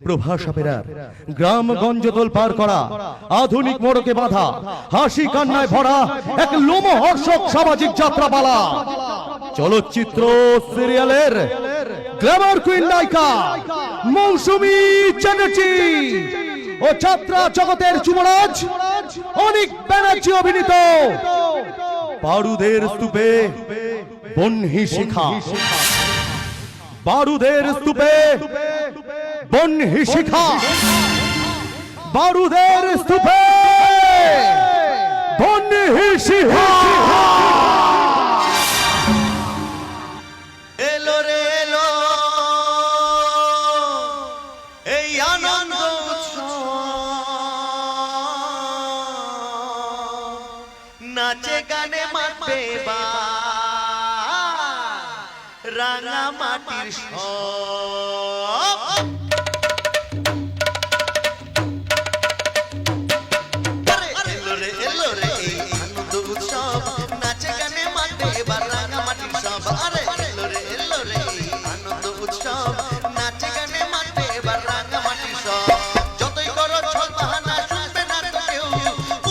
প্রভাসা পেরার গ্রামগঞ্জ তোলপাড় করা আধুনিক মোড়কে বাঁধা হাসি কান্নায় ভরা এক লোমহর্ষক সামাজিক যাত্রাপালা চলচ্চিত্র সিরিয়ালের গ্ল্যামার কুইন নায়িকা মৌসুমী চ্যাটার্জি ও যাত্রা জগতের যুবরাজ অনিক ব্যানার্জি অভিনীত বারুদের স্তূপে বহ্নি শিখা। বারুদের স্তূপে বহ্নি শিখা। বারুদের স্তূপে বহ্নি শিখা। এলো রে এলো এই আনন্দ নাচে গানে মাতবে বা রাঙা মাটির সব এলো রে এই আনন্দ উৎসব নাচে গানে মাতবে এবার রাঙা মাটির সব। আরে এলো রে এই আনন্দ উৎসব নাচে গানে মাতবে এবার রাঙা মাটির সব। যতই করো ছল বাহানা শুনবে না তো কেউ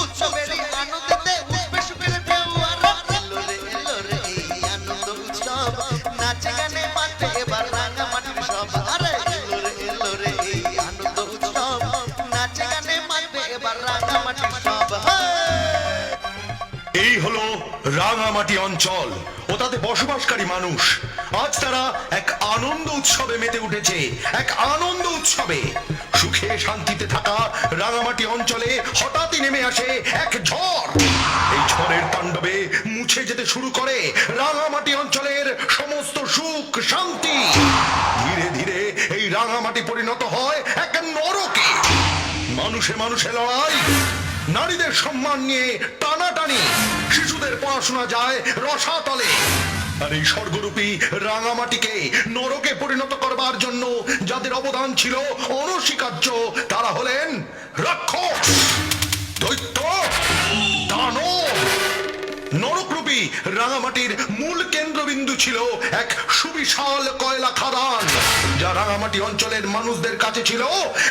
উৎসবের এই আনন্দেতে উঠবে সুখের ঢেউ। আরে এলো রে এই আনন্দ উৎসব নাচে গানে মাতবে এবার রাঙা মাটির সব। আরে এলো রে এই আনন্দ উৎসব নাচে গানে মাতবে এবার রাঙা মাটির সব। এই হলো রাঙামাটি অঞ্চল ও তাতে বসবাসকারী মানুষ। আজ তারা এক আনন্দ উৎসবে মেতে উঠেছে, এক আনন্দ উৎসবে। সুখে শান্তিতে থাকা রাঙামাটি অঞ্চলে হঠাৎই নেমে আসে এক ঝড়। এই ঝড়ের তাণ্ডবে মুছে যেতে শুরু করে রাঙামাটি অঞ্চলের সমস্ত সুখ শান্তি। ধীরে ধীরে এই রাঙামাটি পরিণত হয় এক নরকে। মানুষে মানুষে লড়াই, নারীদের সম্মান নিয়ে টানাটানি, শিশুদের পড়াশোনা যায় রসাতলে। আর এই স্বর্গরূপী রাঙামাটিকে নরকে পরিণত করবার জন্য যাদের অবদান ছিল অনস্বীকার্য, তারা হলেন রাক্ষস, দৈত্য, দানব। নরকরূপী রাঙামাটির মূল কেন্দ্রবিন্দু ছিল এক সুবিশাল কয়লা খাদান, যা রাঙামাটি অঞ্চলের মানুষদের কাছে ছিল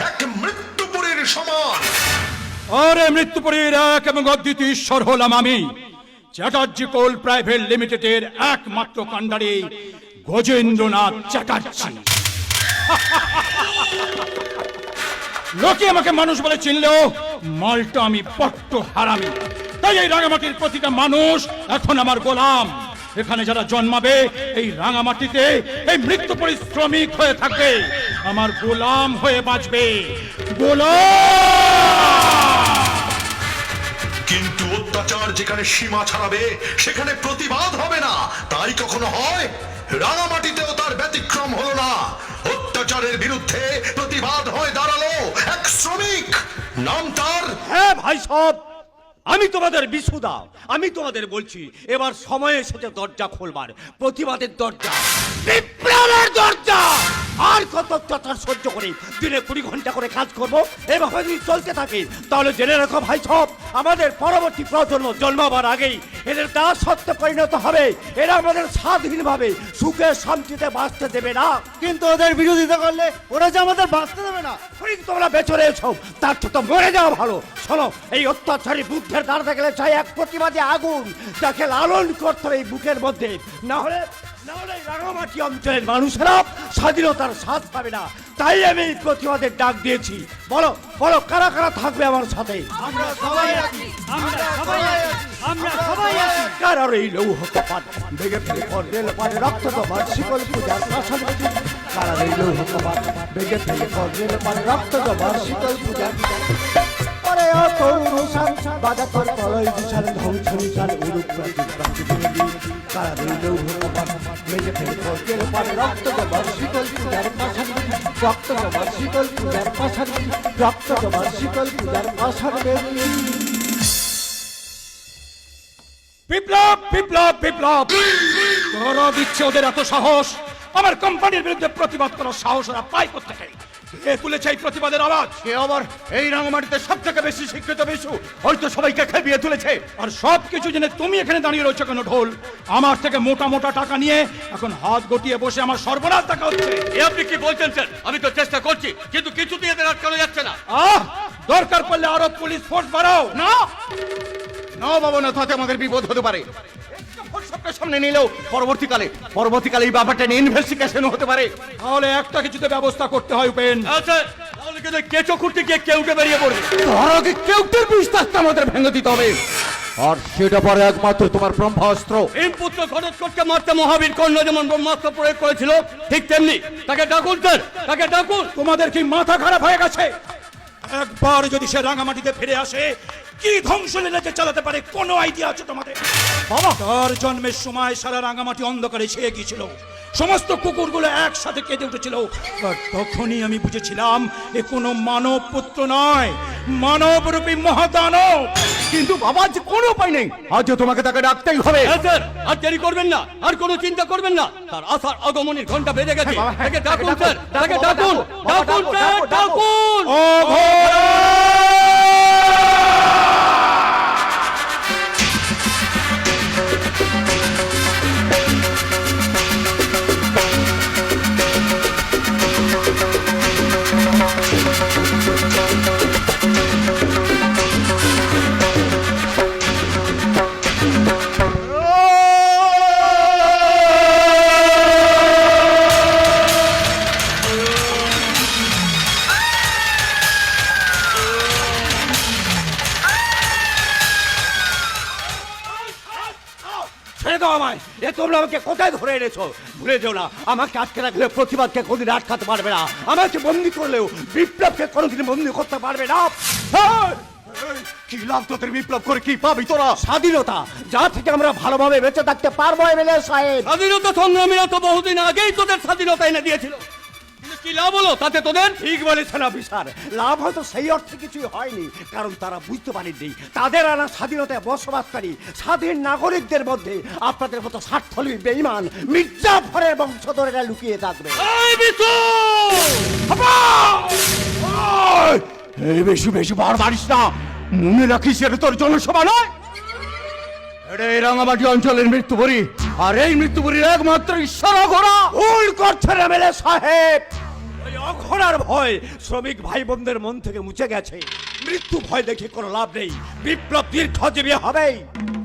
এক মৃত্যুপুরীর সমান। আরে মৃত্যুপুরীর এক এবং অদ্বিতীয় ঈশ্বর হলাম আমি, চ্যাটার্জি কোল প্রাইভেট লিমিটেডের একমাত্র কাণ্ডারি গজেন্দ্রনাথ চ্যাটার্জি। লোকে আমাকে মানুষ বলে চিনলেও মালটা আমি বড্ড হারামি। তাই এই রাঙামাটির প্রতিটা মানুষ এখন আমার গোলাম। এখানে যারা জন্মাবে এই রাঙামাটিতে এই মৃত্যু পরিশ্রমিক হয়ে থাকবে, আমার গোলাম হয়ে বাঁচবে। গোলাম। কিন্তু অত্যাচার যেখানে সীমা ছাড়াবে সেখানে প্রতিবাদ হবে না, তাই কখনো হয়? রাঙামাটিতেও তার ব্যতিক্রম হলো না। অত্যাচারের বিরুদ্ধে প্রতিবাদ হয়ে দাঁড়ালো এক শ্রমিক, নাম তার। হ্যাঁ ভাই সব, আমি তোমাদের বিশুদা, আমি তোমাদের বলছি এবার সময় এসেছে দরজা খোলবার, প্রতিবাদের দরজা, বিপ্লবের দরজা। আর কত অত্যাচার সহ্য করে দিনে 20 ঘন্টা করে কাজ করবো? এভাবে যদি চলতে থাকে তাহলে জেনে রাখো ভাই সব, আমাদের পরবর্তী প্রজন্ম জন্মাবার আগেই এদের দাস সত্য পরিণত হবে। এরা আমাদের স্বাধীনভাবে সুখে শান্তিতে বাঁচতে দেবে না। কিন্তু ওদের বিরোধিতা করলে ওরা যে আমাদের বাঁচতে দেবে না। তোমরা বেচরে এসো, তার তো মরে যাওয়া ভালো। শোনো, এই অত্যাচারী বুদ্ধের দাঁড়াতে গেলে চাই এক প্রতিবাদী আগুন, যাকে লালন করতে হবে এই বুকের মধ্যে। না হলে রাঙামাটি অঞ্চলের মানুষেরা স্বাধীনতার স্বাদ পাবে না। তাই আমি এই প্রতিবাদের ডাক দিয়েছি। বলো বলো, কারা কারা থাকবে আমার সাথে? আমরা সবাই আছি, আমরা সবাই আছি, আমরা সবাই আছি। কারার এই লৌহ কপাট ভেঙে ফেলে রেল পারে রক্ত জমার শিকল পূজার পাশান। কারার এই লৌহ কপাট ভেঙে ফেলে রেল পারে রক্ত জমার শিকল পূজার। পরে অতরুষান বাজা তোর প্রলয় বিশাল ধ্বংস বিশাল উরূপ কারার এই লৌহ কপাট ভেঙে ফেলে রেল পারে রক্ত জমার শিকল পূজার পাশান। রক্ত জমার শিকল পূজার পাশান, রক্ত জমার শিকল পূজার পাশান। বিপ্লব বিপ্লব বিপ্লব। তোরা দিচ্ছে ওদের এত সাহস? আমার কোম্পানির বিরুদ্ধে প্রতিবাদ করার সাহস ওরা পায় কোত্থেকে? কে তুলেছে এই প্রতিবাদের আওয়াজ? কে আবার এই রাঙামাটিতে সব থেকে বেশি শিক্ষিত বিশু হয়তো সবাইকে খেপিয়ে তুলেছে। আর সব কিছু জেনে তুমি এখানে দাঁড়িয়ে রয়েছো কেন ঢোল? আমার থেকে মোটা মোটা টাকা নিয়ে এখন হাত গটিয়ে বসে আমার সর্বনাশ দেখা হচ্ছে। এ আপনি কি বলছেন স্যার? আমি তো চেষ্টা করছি কিন্তু কিছুতেই এদের আটকানো যাচ্ছে না। দরকার পড়লে আরো পুলিশ ফোর্স বাড়াও। না না বাবা, না, তাতে আমাদের বিপদ হতে পারে। সবকে সামনে নিলেও পরবর্তীকালে এই ব্যাপারটা নিয়ে ইনভেস্টিগেশন হতে পারে। তাহলে একটা কিছুতে ব্যবস্থা করতে হয় উপেন। আচ্ছা, তাহলে কিন্তু কেঁচো খুঁড়তে গিয়ে কেউটে বেরিয়ে পড়বে। ধর আগে কেউটের বিশ্বাসটা আমাদের ভেঙে দিতে হবে। আর সেটা পরে একমাত্র তোমার ব্রহ্মাস্ত্র। ভীমপুত্র ঘটোৎকচকে মারতে মহাবীর কর্ণ যেমন ব্রহ্মাস্ত্র প্রয়োগ করেছিল, ঠিক তেমনি তাকে ডাকুন স্যার, তাকে ডাকুন। তোমাদের কি মাথা খারাপ হয়ে গেছে? একবার যদি সে রাঙামাটিতে ফিরে আসে, কি ধ্বংসলীলাকে চালাতে পারে কোনো আইডিয়া আছে তোমাদের? বাবা, তার জন্মের সময় সারা রাঙামাটি অন্ধকারে ছেয়ে গিয়েছিল, সমস্ত কুকুরগুলো একসাথে কেঁদে উঠেছিল। আর তখনই আমি বুঝেছিলাম এ কোনো মানব পুত্র নয়, মানবরূপী মহাদানব। কিন্তু বাবা, আজ কোনো উপায় নেই, আজও তোমাকে তাকে ডাকতেই হবে। স্যার আর দেরি করবেন না, আর কোনো চিন্তা করবেন না, তার আসার আগমনের ঘন্টা বেজে গেছে। তাকে ডাকুন স্যার, তাকে ডাকুন, ডাকুন স্যার, ডাকুন। ছেড়ে দাও আমায়। এ তোমরা আমাকে কোথায় ধরে এনেছো? ভুলে যেও না, আমাকে আটকে রাখলে প্রতিবাদকে কোনদিন আটকাতে পারবে না। আমাকে বন্দি করলেও বিপ্লবকে কোনোদিন বন্দি করতে পারবে না। কি লাভ তোদের বিপ্লব করে? কি পাবি তোরা? স্বাধীনতা, যা থেকে আমরা ভালোভাবে বেঁচে থাকতে পারবো এমএলএ সাহেব। স্বাধীনতা সংগ্রামীরা তো বহুদিন আগেই তোদের স্বাধীনতা এনে দিয়েছিল, কিন্তু কি লাভ হলো তাতে তোদের? ঠিক বলেছেন অফিসার, লাভ হয়তো সেই অর্থে কিছুই হয়নি, কারণ তারা বুঝতে পারেননি তাদের আনা স্বাধীনতায় বসবাসকারী স্বাধীন নাগরিকদের মধ্যে আপনাদের মতো স্বার্থলোভী বেঈমান মির্জাফরের বংশধরেরা লুকিয়ে থাকবে। এই বিশু! এই বেশি বেশি বার মারিস না, মনে রাখিস এটা তোর জনসভা নয়, এটা এই রাঙামাটি অঞ্চলের মৃত্যুপুরী, আর এই মৃত্যুপুরীর একমাত্র ঈশ্বর অঘোরা। ভুল করছেন এমএলএ সাহেব, ওই অঘোরার ভয় শ্রমিক ভাই বোনদের মন থেকে মুছে গেছে। মৃত্যু ভয় দেখে কোনো লাভ নেই, বিপ্লব দীর্ঘজীবী হবেই,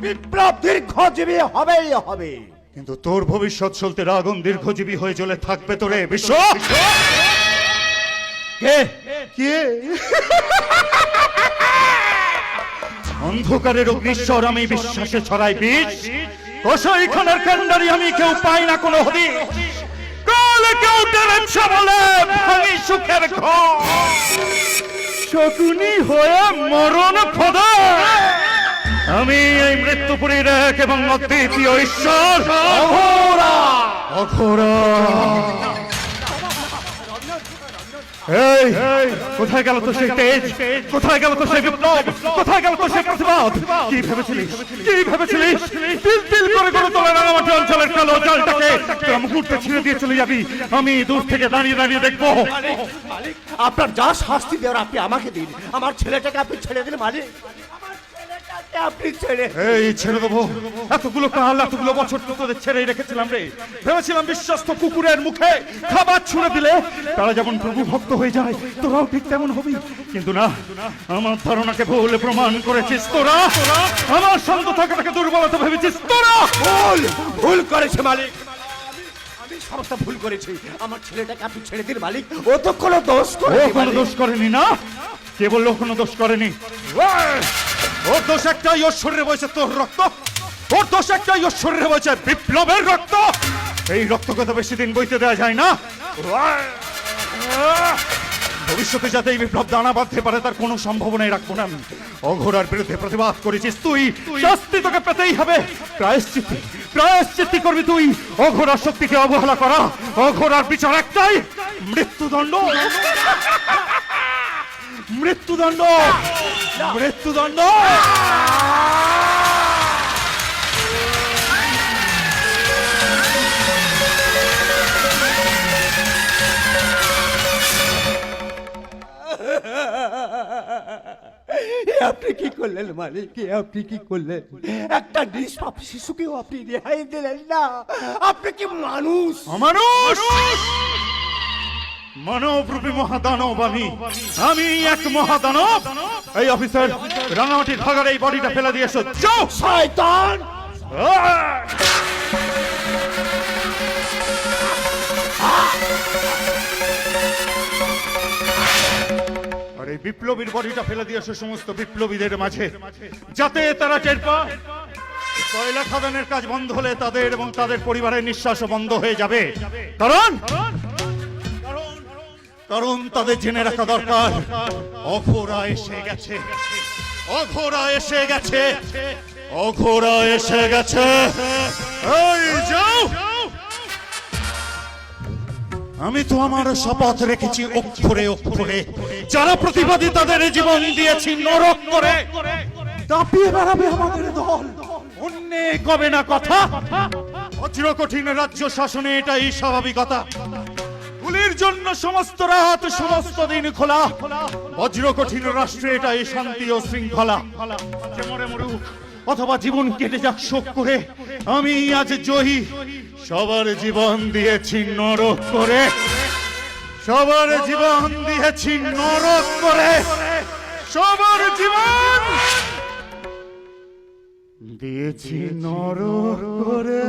বিপ্লব দীর্ঘজীবী হবেই হবে। কিন্তু তোর ভবিষ্যৎ চলতে আগুন দীর্ঘজীবী হয়ে চলে থাকবে তোরে বিশ্ব। কে? কে? অন্ধকারের অগ্নিশ্বর আমি বিশ্বাসে ছড়াই বিষ, কষাই খানার কান্ডারি আমি কেউ পাই না কোনো হদিস। কালে কেউ টেরেছে বলে ভাঙি সুখের ঘর, শকুনি হয়ে মরণ খোদা। আমি এই মৃত্যুপুরীর এক এবং অদ্বিতীয় ঈশ্বর অঘোরা। অঘোরা এই কোথায় গেল তো সেই তেজ? কোথায় গেল তো সেই বিপ্লব? কোথায় গেল তো সেই প্রতিবাদ? কি ভেবেছিলিস? কি ভেবেছিলিস তিল তিল করে গড়ে তোলা রাঙামাটি অঞ্চলের কালো জলটাকে তোরা মুহূর্তে ছিঁড়ে দিয়ে চলে যাবি? আমি দূর থেকে দাঁড়িয়ে দাঁড়িয়ে দেখবো। মালিক, আপনার যা শাস্তি দেওয়ার আপনি আমাকে দিন, আমার ছেলেটাকে আপনি ছেড়ে দিন মালিক, আপনি ছেড়ে। এই ছেড়ে দেবো? এতগুলো কাল এতগুলো বছর তো তোদের ছেড়েই রেখেছিলাম রে। ভেবেছিলাম বিশ্বস্ত কুকুরের মুখে খাবার ছুঁড়ে দিলে তারা যেমন প্রভু ভক্ত হয়ে যায় তোরাও ঠিক তেমন হবি। কিন্তু না, আমার ধারণাকে ভুল প্রমাণ করেছিস তোরা। আমার সঙ্গ থাকাটাকে দুর্বলতা ভেবেছিস তোরা। ভুল করেছে মালিক, আমি সমস্ত ভুল করেছি। আমার ছেলেটাকে আপনি ছেড়ে দিন মালিক, ও তো কোনো দোষ ও করেনি কোনো মালিক। দোষ করেনি। না, কে বললো কোনো দোষ করেনি? ওর দোষ একটাই, ওর শরীরে বইছে তোর রক্ত। ওর দোষ একটাই, ওর শরীরে বইছে বিপ্লবের রক্ত। এই রক্তকে তো বেশি দিন বইতে দেওয়া যায় না। ভবিষ্যতে যাতে এই বিপ্লব দানা বাঁধতে পারে তার কোনো সম্ভাবনাই রাখবো না আমি। অঘোরার বিরুদ্ধে প্রতিবাদ করেছিস তুই, শাস্তি তোকে পেতেই হবে। প্রায়শ্চিত্তি করবি তুই। অঘোরার শক্তিকে অবহেলা করা, অঘোরার বিচার একটাই, মৃত্যুদণ্ড। মৃত্যুদণ্ড, মৃত্যুদণ্ড। এ আপনি কি করলেন মালিক? এ আপনি কি করলেন? একটা নিষ্পাপ শিশুকেও আপনি রেহাই দিলেন না। আপনি কি মানুষ? অমানুষ! মানবরূপী মহাদানব আমি এক মহাদানব। এই অফিসার, রাঙামাটির ভাগার এই বডিটা ফেলে দিয়ে এসো, যাও। শয়তান! আর এই বিপ্লবীর বডিটা ফেলে দিয়ে এসো সমস্ত বিপ্লবীদের মাঝে, যাতে তারা টের পায় কয়লা খাদানের কাজ বন্ধ হলে তাদের এবং তাদের পরিবারের নিঃশ্বাসও বন্ধ হয়ে যাবে। কারণ তাদের জেনে রাখা দরকার, অঘোরা এসে গেছে, অঘোরা এসে গেছে, অঘোরা এসে গেছে। এই যাও। আমি তো আমার শপথ রেখেছি অক্ষরে অক্ষরে, যারা প্রতিবাদী তাদের জীবন দিয়েছি নরক করে, দাপিয়ে বেড়াবে আমাদের দল। অন্যে কবে না কথা, বজ্র কঠিন রাজ্য শাসনে এটাই স্বাভাবিকতা। গুলির জন্য সমস্ত রাত সমস্ত দিন খোলা, বজ্র কঠিন রাষ্ট্রে এটাই শান্তি ও শৃঙ্খলা। যে মরে মরুক অথবা জীবন কেটে যাক শোক করে, আমি আজ জয়ী। সবার জীবন দিয়েছি নরক করে, সবার জীবন দিয়েছি নরক করে, সবার জীবন দিয়েছি নরক করে।